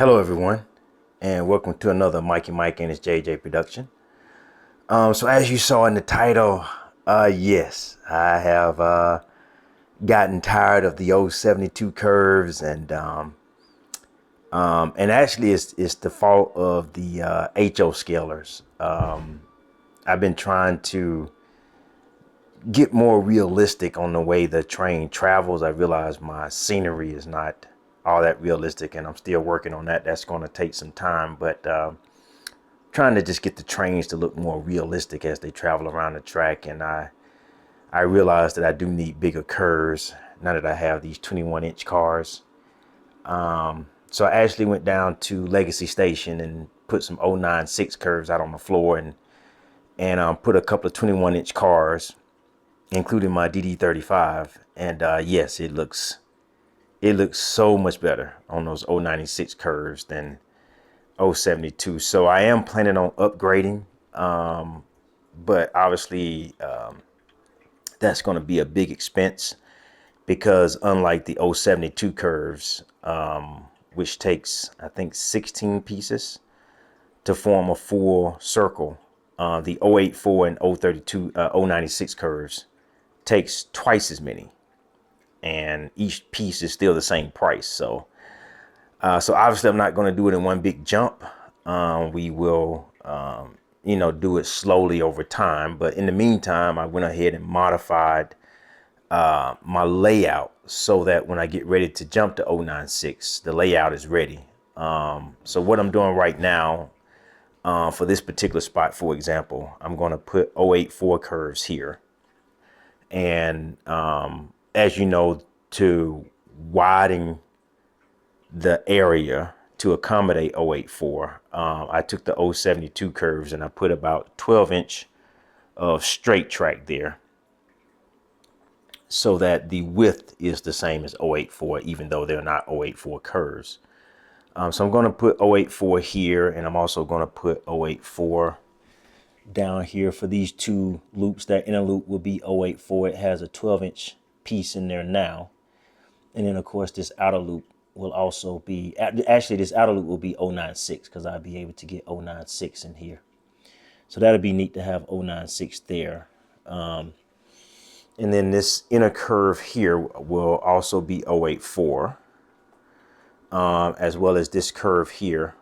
Hello, everyone, and welcome to another Mikey Mike and his JJ production. So as you saw in the title, yes, I have gotten tired of the old 72 curves, and actually it's the fault of the HO scalers. I've been trying to get more realistic on the way the train travels. I realize my scenery is not all that realistic, and I'm still working on that. That's going to take some time, but trying to just get the trains to look more realistic as they travel around the track. And I realized that I do need bigger curves now that I have these 21-inch cars. So I actually went down to Legacy Station and put some 096 curves out on the floor, and put a couple of 21-inch cars, including my DD35. And yes, it looks so much better on those 096 curves than 072. So I am planning on upgrading, but obviously that's going to be a big expense, because unlike the 072 curves, which takes, I think, 16 pieces to form a full circle, the 084 and 032, 096 curves takes twice as many, and each piece is still the same price. So obviously I'm not going to do it in one big jump. We will, do it slowly over time. But in the meantime, I went ahead and modified my layout so that when I get ready to jump to 096, the layout is ready. So what I'm doing right now, for this particular spot, for example, I'm going to put 084 curves here. And as you know, to widen the area to accommodate 084, I took the 072 curves and I put about 12-inch of straight track there, so that the width is the same as 084, even though they're not 084 curves. So I'm going to put 084 here, and I'm also going to put 084 down here for these two loops. That inner loop will be 084. It has a 12-inch piece in there now. And then, of course, this outer loop will also be, actually, this outer loop will be 096, because I'll be able to get 096 in here. So that'll be neat to have 096 there. And then this inner curve here will also be 084, as well as this curve here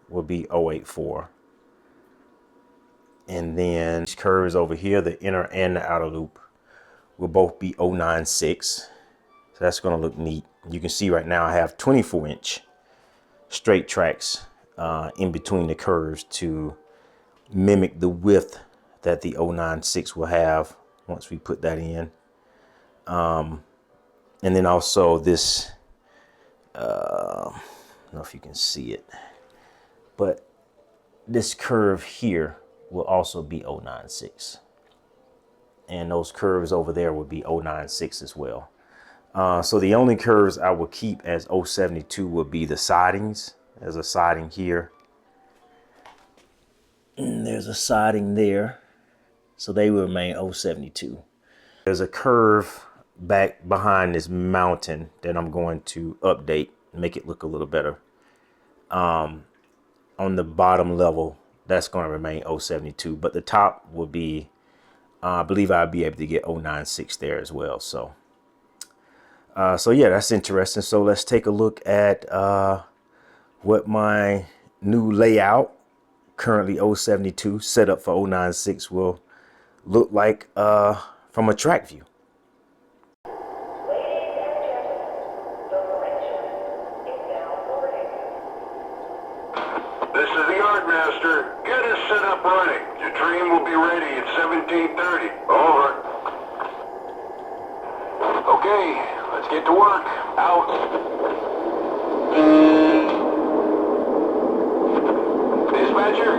will be 084. And then these curves over here, the inner and the outer loop, will both be 096. So that's going to look neat. You can see right now I have 24-inch straight tracks in between the curves to mimic the width that the 096 will have once we put that in. And then also this, I don't know if you can see it, but this curve here will also be 096. And those curves over there will be 096 as well. So the only curves I will keep as 072 will be the sidings. There's a siding here, and there's a siding there. So they will remain 072. There's a curve back behind this mountain that I'm going to update, make it look a little better. On the bottom level, that's going to remain 072, but the top will be, I believe I'll be able to get 096 there as well. So yeah, that's interesting. So let's take a look at what my new layout, currently 072, set up for 096, will look like from a track view. This is the Yardmaster. Get us set up running. Your train will be ready at 17:30. Over. Okay, let's get to work. Out. Dispatcher,